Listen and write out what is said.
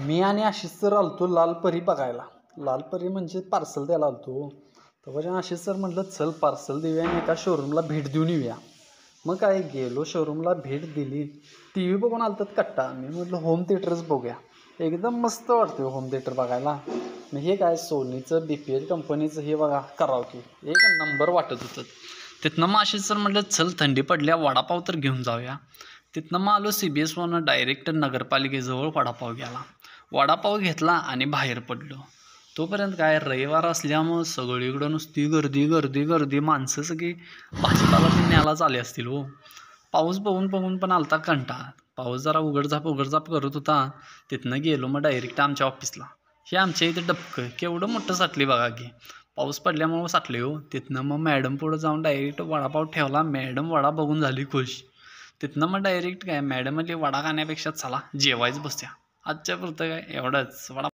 मी आणि आशिष सर आलतो लाल परी बघायला. लाल परी म्हणजे पार्सल द्यायला आलतो. तेव्हा आशिष सर म्हटलं चल पार्सल देऊया आणि एका शोरूमला भेट देऊन येऊया. मग काय गेलो शोरूमला भेट दिली. टी व्ही बघून आलतात कट्टा. मी म्हटलं होम थिएटरच बघूया. एकदम मस्त वाटते होम थिएटर बघायला. मग हे काय सोनीचं BPL कंपनीचं हे बघा करावं की एक नंबर वाटत होतं. तिथनं मग आशिष सर म्हटलं चल थंडी पडल्या वडापाव तर घेऊन जाऊया. तिथनं मग आलो CBS वरनं डायरेक्ट नगरपालिकेजवळ वडापाव गेला. वडापाव घेतला आणि बाहेर पडलो. तोपर्यंत काय रविवार असल्यामुळं सगळीकडं नुसती गर्दी गर्दी गर्दी माणसं सगळी भाजीपाला ते न्यायलाच आले असतील हो. पाऊस बघून बघून पण आलता कंटाळा. पाऊस जरा उघडझाप करत होता. तिथनं गेलो मग डायरेक्ट आमच्या ऑफिसला. हे आमच्या इथं डबकं केवढं मोठं साठली बघा की. पाऊस पडल्यामुळं साठले हो. तिथनं मग मॅडम पुढं जाऊन डायरेक्ट वडापाव ठेवला. मॅडम वडा बघून झाली खुश. तिथनं मग डायरेक्ट काय मॅडम म्हणली वडा खाण्यापेक्षा चला जेवायच बसत्या. आजच्या पुरतं काय एवढंच वडा